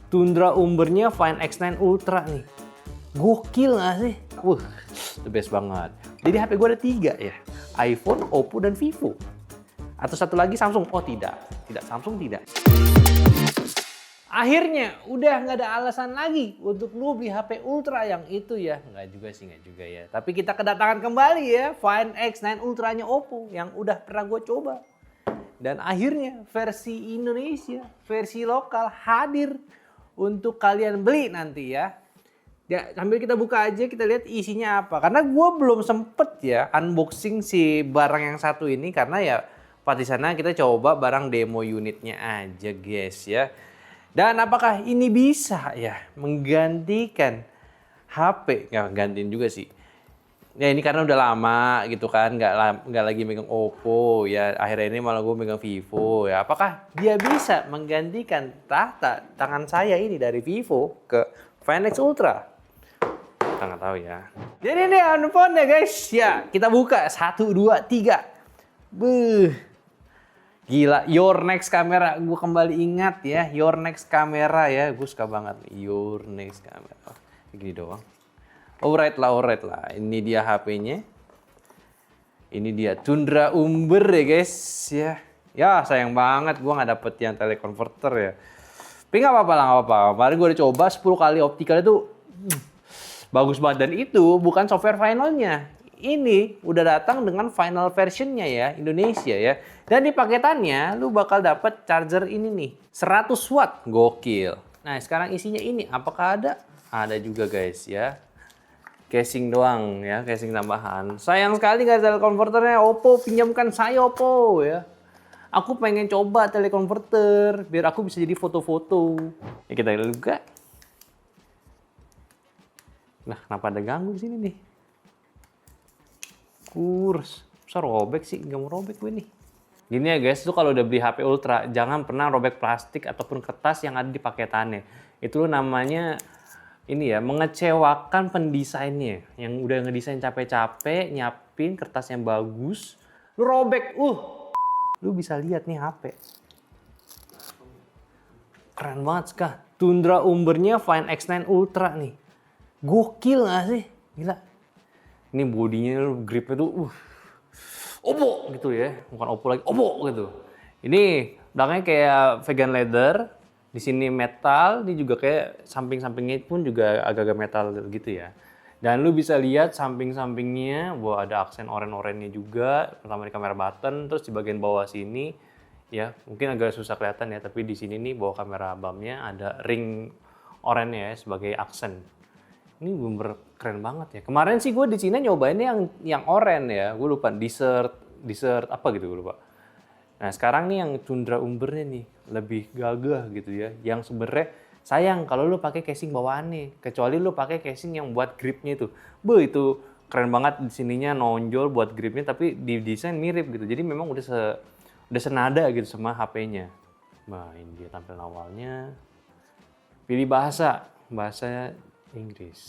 Tundra Umbernya Find X9 Ultra nih. Gokil nggak sih? The best banget. Jadi HP gue ada 3 ya. iPhone, Oppo, dan Vivo. Atau satu lagi Samsung. Oh tidak. Tidak, Samsung tidak. Akhirnya udah nggak ada alasan lagi untuk lu beli HP Ultra yang itu ya. Nggak juga ya. Tapi kita kedatangan kembali ya Find X9 Ultranya Oppo yang udah pernah gue coba. Dan akhirnya versi Indonesia, versi lokal hadir untuk kalian beli nanti ya. Ya, sambil kita buka aja, kita lihat isinya apa. Karena gue belum sempet ya unboxing si barang yang satu ini. Karena ya pas di sana kita coba barang demo unitnya aja guys ya. Dan apakah ini bisa ya menggantikan HP? Nggak gantiin juga sih. Ya ini karena udah lama gitu kan, nggak lagi megang Oppo ya. Akhirnya ini malah gue megang Vivo ya. Apakah dia bisa menggantikan tahta tangan saya ini dari Vivo ke Find X Ultra? Kita nggak tahu ya. Jadi ini handphone ya guys. Ya kita buka 1, 2, 3. Beuh. Gila, Your Next Camera. Gue kembali ingat ya, Your Next Camera ya. Gue suka banget Your Next Camera. Oh, gini doang. Alright lah. Ini dia HP-nya. Ini dia Tundra Umber ya guys ya. Ya sayang banget gue nggak dapet yang teleconverter ya. Tapi nggak apa-apa lah, nggak apa-apa. Kemarin gue udah coba 10 kali optical itu bagus banget. Dan itu bukan software finalnya. Ini udah datang dengan final versionnya ya, Indonesia ya. Dan di paketannya lu bakal dapet charger ini nih, 100 watt, gokil. Nah sekarang isinya ini, apakah ada? Ada juga guys ya. Casing doang ya, casing tambahan. Sayang sekali nggak ada teleconverternya. Oppo, pinjamkan saya Oppo ya. Aku pengen coba teleconverter biar aku bisa jadi foto-foto. Ya kita lihat juga. Nah, kenapa ada ganggu di sini nih? Kurs. Masa robek sih? Nggak mau robek gue nih. Gini ya guys, tuh kalau udah beli HP Ultra, jangan pernah robek plastik ataupun kertas yang ada di paketannya. Itu namanya ini ya, mengecewakan pendesainnya yang udah ngedesain capek-capek, nyiapin kertas yang bagus, lu robek, lu bisa lihat nih HP. Keren banget Kak. Tundra Umbernya Find X9 Ultra nih. Gokil nggak sih? Gila. Ini bodinya, gripnya tuh, Oppo gitu ya, bukan Oppo lagi, Oppo gitu. Ini belakangnya kayak vegan leather. Di sini metal, ini juga kayak samping-sampingnya pun juga agak-agak metal gitu ya. Dan lu bisa lihat samping-sampingnya, bahwa ada aksen oranye-oranye juga, pertama di kamera button, terus di bagian bawah sini, ya mungkin agak susah kelihatan ya, tapi di sini nih bawah kamera bumpnya ada ring oranye ya sebagai aksen. Ini bener keren banget ya. Kemarin sih gue di Cina nyobainnya yang oranye ya, gue lupa dessert apa gitu gue lupa. Nah sekarang nih yang Tundra Umbernya nih lebih gagah gitu ya. Yang sebenarnya sayang kalau lu pakai casing bawaannya, kecuali lu pakai casing yang buat gripnya itu. Itu keren banget di sininya nonjol buat gripnya tapi di desain mirip gitu. Jadi memang udah senada gitu sama HP-nya. Nah ini dia tampilan awalnya. Pilih bahasa Inggris.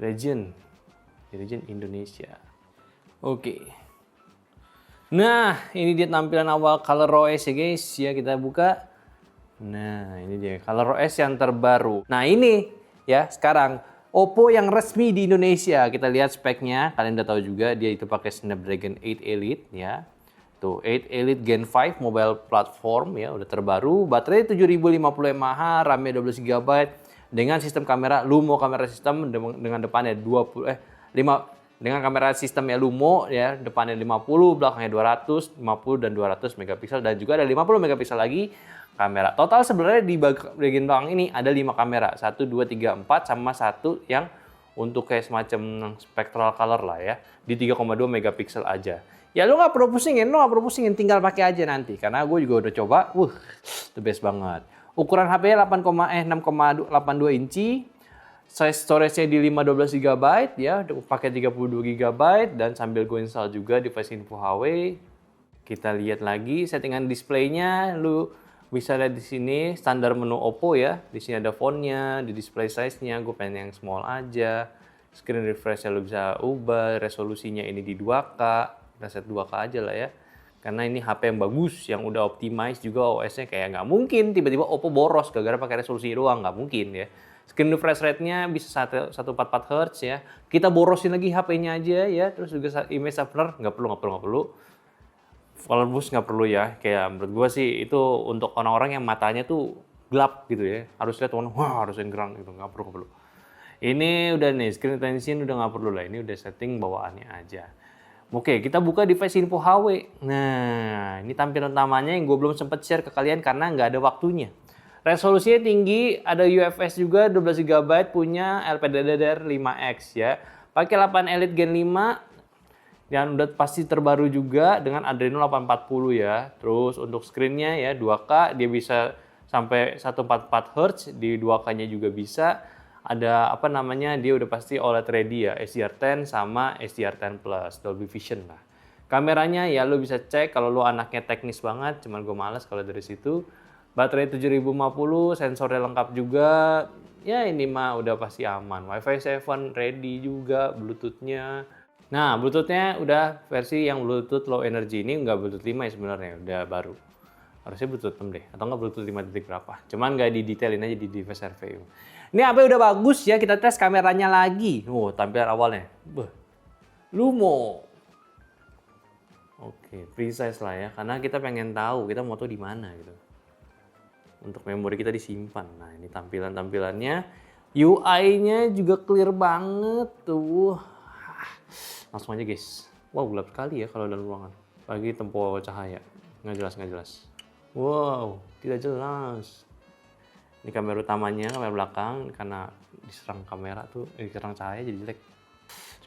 Region Indonesia. Oke. Nah, ini dia tampilan awal ColorOS ya guys. Ya, kita buka. Nah, ini dia ColorOS yang terbaru. Nah, ini ya sekarang Oppo yang resmi di Indonesia. Kita lihat speknya. Kalian udah tahu juga dia itu pakai Snapdragon 8 Elite ya. Tuh, 8 Elite Gen 5 mobile platform ya, udah terbaru. Baterai 7050 mAh, RAM-nya 12 GB dengan sistem kamera Lumo kamera sistem dengan depannya dengan kamera sistemnya Lumo ya, depannya 50, belakangnya 200, 50 dan 200 megapiksel dan juga ada 50 megapiksel lagi kamera. Total sebenarnya di bagian belakang ini ada 5 kamera, 1 2 3 4 sama satu yang untuk kayak semacam spectral color lah ya, di 3,2 megapiksel aja. Ya lu nggak perlu pusingin, tinggal pakai aja nanti karena gue juga udah coba, the best banget. Ukuran HP-nya 6,82 inci. Size storage-nya di 512 GB ya, pakai 32 GB dan sambil gue install juga device info Huawei. Kita lihat lagi settingan display-nya, lu bisa lihat di sini standar menu Oppo ya. Di sini ada font-nya, di display size-nya gue pengen yang small aja. Screen refresh-nya lu bisa ubah, resolusinya ini di 2K, kita set 2K aja lah ya. Karena ini HP yang bagus, yang udah optimize juga OS-nya, kayak nggak mungkin tiba-tiba Oppo boros gara-gara pakai resolusi doang, nggak mungkin ya. Screen refresh rate-nya bisa 144 Hz ya. Kita borosin lagi HP-nya aja ya, terus juga image sharpener nggak perlu. Color boost nggak perlu ya, kayak menurut gua sih itu untuk orang-orang yang matanya tuh gelap gitu ya. Harus lihat warna, wah harus yang gerang gitu, nggak perlu. Ini udah nih, screen retention udah nggak perlu lah, ini udah setting bawaannya aja. Oke, kita buka device info HW. Nah, ini tampilan utamanya yang gue belum sempat share ke kalian karena nggak ada waktunya. Resolusinya tinggi, ada UFS juga 12 GB, punya LPDDR5X ya. Pakai 8 Elite Gen 5 dan udah pasti terbaru juga dengan Adreno 840 ya. Terus untuk screen-nya ya 2K, dia bisa sampai 144 Hz, di 2K-nya juga bisa. Ada apa namanya, dia udah pasti OLED ready ya, SDR10 sama SDR10 Plus, Dolby Vision lah. Kameranya ya lo bisa cek kalau lo anaknya teknis banget, cuman gue males kalau dari situ. Baterai 7050, sensornya lengkap juga. Ya ini mah udah pasti aman. Wi-Fi 7 ready juga, Bluetooth-nya. Nah, Bluetooth-nya udah versi yang Bluetooth low energy, ini nggak Bluetooth 5 ya sebenarnya, udah baru. Harusnya Bluetooth 6 deh, atau nggak Bluetooth 5 titik berapa. Cuman nggak didetailin aja di device review. Ini HP udah bagus ya, kita tes kameranya lagi. Oh, tampilan awalnya. Lumo. Oke, precise lah ya, karena kita pengen tahu kita foto di mana gitu. Untuk memori kita disimpan. Nah, ini tampilannya. UI-nya juga clear banget tuh. Langsung aja guys. Wow, gelap sekali ya kalau dalam ruangan. Bagi tempo cahaya. Nggak jelas. Wow, tidak jelas. Ini kamera utamanya, kamera belakang, karena diserang kamera tuh, diserang cahaya jadi jelek.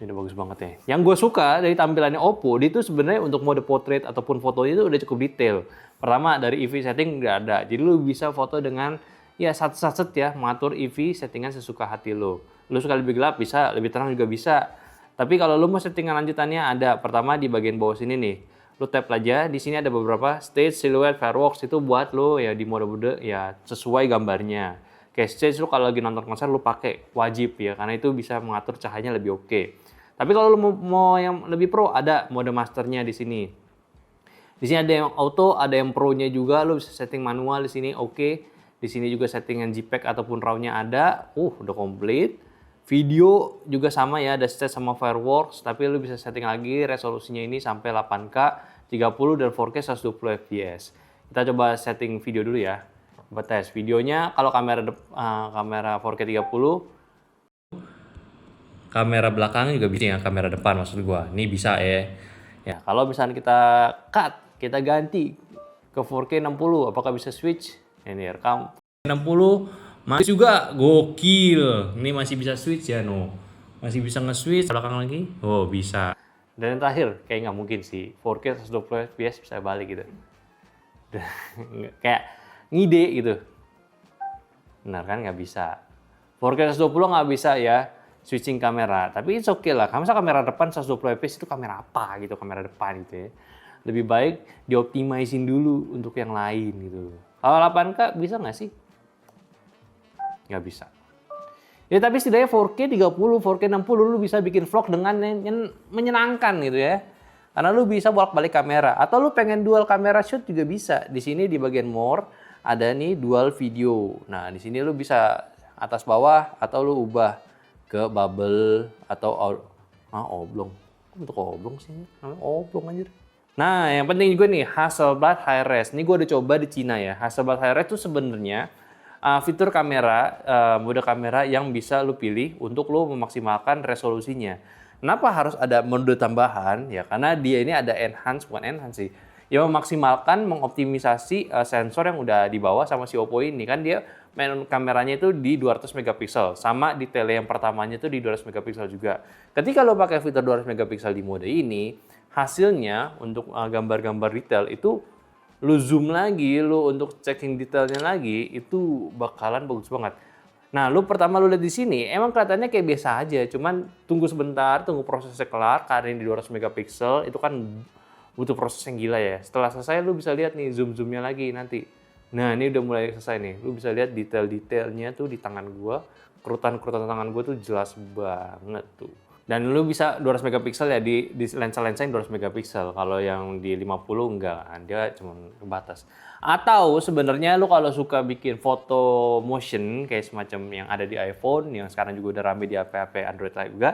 Ini udah bagus banget ya. Yang gue suka dari tampilannya Oppo, dia tuh sebenarnya untuk mode portrait ataupun fotonya itu udah cukup detail. Pertama dari EV setting udah ada, jadi lu bisa foto dengan ya sat-sat ya, mengatur EV settingan sesuka hati lu. Lu suka lebih gelap bisa, lebih terang juga bisa. Tapi kalau lu mau settingan lanjutannya ada. Pertama di bagian bawah sini nih. Lu tap aja, di sini ada beberapa stage, silhouette, fireworks, itu buat lu ya di mode-mode ya sesuai gambarnya. Kayak stage lu kalau lagi nonton konser lu pakai wajib ya, karena itu bisa mengatur cahayanya lebih oke. Tapi kalau lu mau yang lebih pro, ada mode masternya di sini. Di sini ada yang auto, ada yang pro-nya juga, lu bisa setting manual di sini oke. Di sini juga settingan JPEG ataupun RAW-nya ada. Udah komplit. Video juga sama ya, ada stage sama fireworks, tapi lu bisa setting lagi resolusinya ini sampai 8K, 30 dan 4K 120 fps. Kita coba setting video dulu ya. Coba tes videonya, kalau kamera 4K 30, kamera belakang juga bisa ya, kamera depan maksud gua. Ini bisa ya. Ya, kalau misalnya kita cut, kita ganti ke 4K 60, apakah bisa switch? Ini rekam 60 masih juga gokil. Ini masih bisa switch ya, no. Masih bisa nge-switch belakang lagi. Oh, bisa. Dan yang terakhir, kayak nggak mungkin sih 4K 120 fps bisa balik gitu. Kayak ngide gitu. Benar kan, nggak bisa. 4K 120 nggak bisa ya switching kamera. Tapi it's okay lah. Misalnya kamera depan 120 fps itu kamera apa gitu, kamera depan gitu ya. Lebih baik dioptimisin dulu untuk yang lain gitu. Kalau 8K bisa nggak sih? Nggak bisa. Ya tapi setidaknya 4K 30, 4K 60 lu bisa bikin vlog dengan menyenangkan gitu ya. Karena lu bisa bolak-balik kamera. Atau lu pengen dual kamera shoot juga bisa. Di sini di bagian more ada nih dual video. Nah di sini lu bisa atas bawah atau lu ubah ke bubble atau oblong. Kok bentuk oblong sih? Namanya oblong anjir. Nah yang penting juga nih Hasselblad Hi-Res. Ini gue udah coba di Cina ya. Hasselblad Hi-Res itu sebenarnya fitur kamera, mode kamera yang bisa lu pilih untuk lu memaksimalkan resolusinya. Kenapa harus ada mode tambahan? Ya karena dia ini ada bukan enhance sih. Ya memaksimalkan, mengoptimisasi sensor yang udah dibawa sama si Oppo ini. Kan dia main kameranya itu di 200 megapiksel. Sama di tele yang pertamanya itu di 200 megapiksel juga. Ketika lu pakai fitur 200 megapiksel di mode ini, hasilnya untuk gambar-gambar detail itu lu zoom lagi, lu untuk checking detailnya lagi, itu bakalan bagus banget. Nah, lu pertama lu lihat di sini, emang kelihatannya kayak biasa aja, cuman tunggu sebentar, tunggu prosesnya kelar, karena ini di 200 megapiksel, itu kan butuh proses yang gila ya. Setelah selesai, lu bisa lihat nih zoom-zoomnya lagi nanti. Nah, ini udah mulai selesai nih, lu bisa lihat detail-detailnya tuh di tangan gua, kerutan-kerutan tangan gua tuh jelas banget tuh. Dan lu bisa 200 megapiksel ya di lensa-lensa yang 200 megapiksel. Kalau yang di 50 enggak, dia cuma terbatas. Atau sebenarnya lu kalau suka bikin foto motion kayak semacam yang ada di iPhone yang sekarang juga udah rame di HP-HP Android lain juga,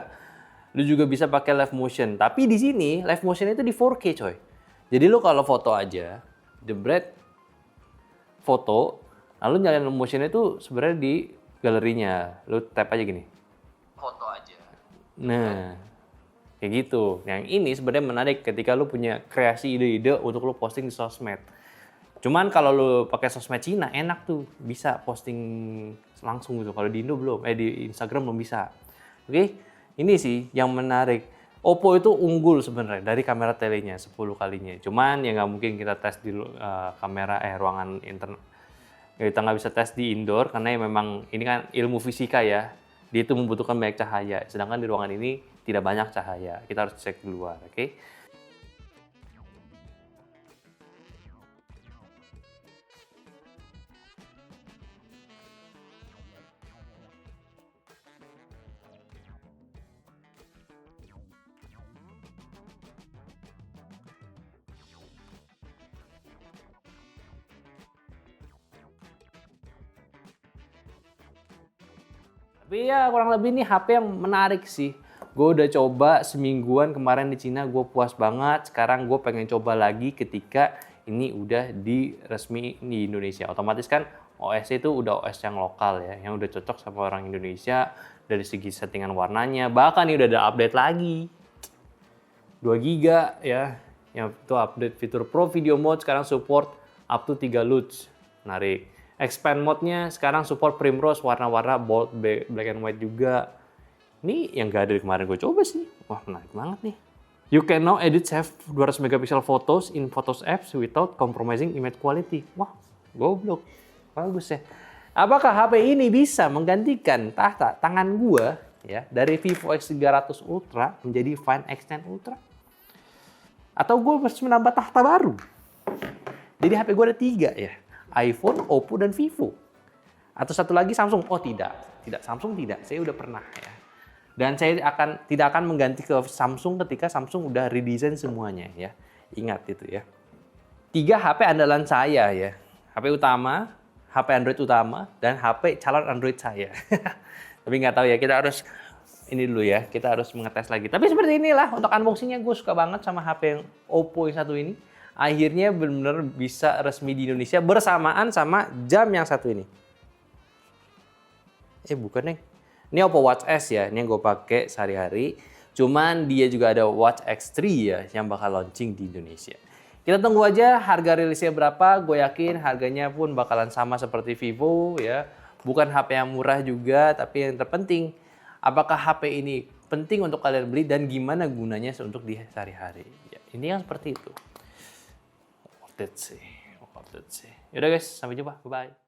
lu juga bisa pakai live motion. Tapi di sini live motion itu di 4K coy. Jadi lu kalau foto aja, jebret foto, lalu nyalain live motion itu sebenarnya di galerinya. Lu tap aja gini. Foto aja. Nah, kayak gitu. Yang ini sebenarnya menarik ketika lu punya kreasi ide-ide untuk lu posting di sosmed. Cuman kalau lu pakai sosmed Cina enak tuh, bisa posting langsung gitu. Kalau di Indo belum, di Instagram belum bisa. Oke, ini sih yang menarik. Oppo itu unggul sebenarnya dari kamera telenya 10 kalinya. Cuman ya nggak mungkin kita tes di kamera ruangan internet. Kita nggak bisa tes di indoor karena ya memang ini kan ilmu fisika ya. Dia itu membutuhkan banyak cahaya, sedangkan di ruangan ini tidak banyak cahaya. Kita harus cek di luar, oke? Tapi ya kurang lebih ini HP yang menarik sih. Gue udah coba semingguan kemarin di Cina, gue puas banget. Sekarang gue pengen coba lagi ketika ini udah di resmi di Indonesia. Otomatis kan OS itu udah OS yang lokal ya, yang udah cocok sama orang Indonesia dari segi settingan warnanya. Bahkan ini udah ada update lagi. 2 giga ya, yang itu update fitur Pro Video Mode sekarang support up to 3 LUTs. Menarik. Expand mode-nya sekarang support primrose, warna-warna bold, black and white juga. Ini yang gak ada kemarin gue coba sih. Wah, menarik banget nih. You can now edit save 200 megapixel photos in Photos apps without compromising image quality. Wah, goblok. Bagus ya. Apakah HP ini bisa menggantikan tahta tangan gue ya dari Vivo X300 Ultra menjadi Find X10 Ultra? Atau gue harus menambah tahta baru? Jadi HP gue ada 3 ya. iPhone, Oppo, dan Vivo. Atau satu lagi Samsung. Oh tidak, Samsung tidak. Saya udah pernah ya. Dan saya tidak akan mengganti ke Samsung ketika Samsung udah redesign semuanya ya. Ingat itu ya. 3 HP andalan saya ya. HP utama, HP Android utama, dan HP calon Android saya. Tapi nggak tahu ya, kita harus ini dulu ya. Kita harus mengetes lagi. Tapi seperti inilah untuk unboxingnya, gue suka banget sama HP yang Oppo yang satu ini. Akhirnya benar-benar bisa resmi di Indonesia bersamaan sama jam yang satu ini. Bukan nih. Ini Oppo Watch S ya, ini yang gue pakai sehari-hari. Cuman dia juga ada Watch X3 ya, yang bakal launching di Indonesia. Kita tunggu aja harga rilisnya berapa, gue yakin harganya pun bakalan sama seperti Vivo ya. Bukan HP yang murah juga, tapi yang terpenting, apakah HP ini penting untuk kalian beli dan gimana gunanya untuk di sehari-hari. Ya, ini yang seperti itu. Update sih. Yaudah guys, sampai jumpa. Bye-bye.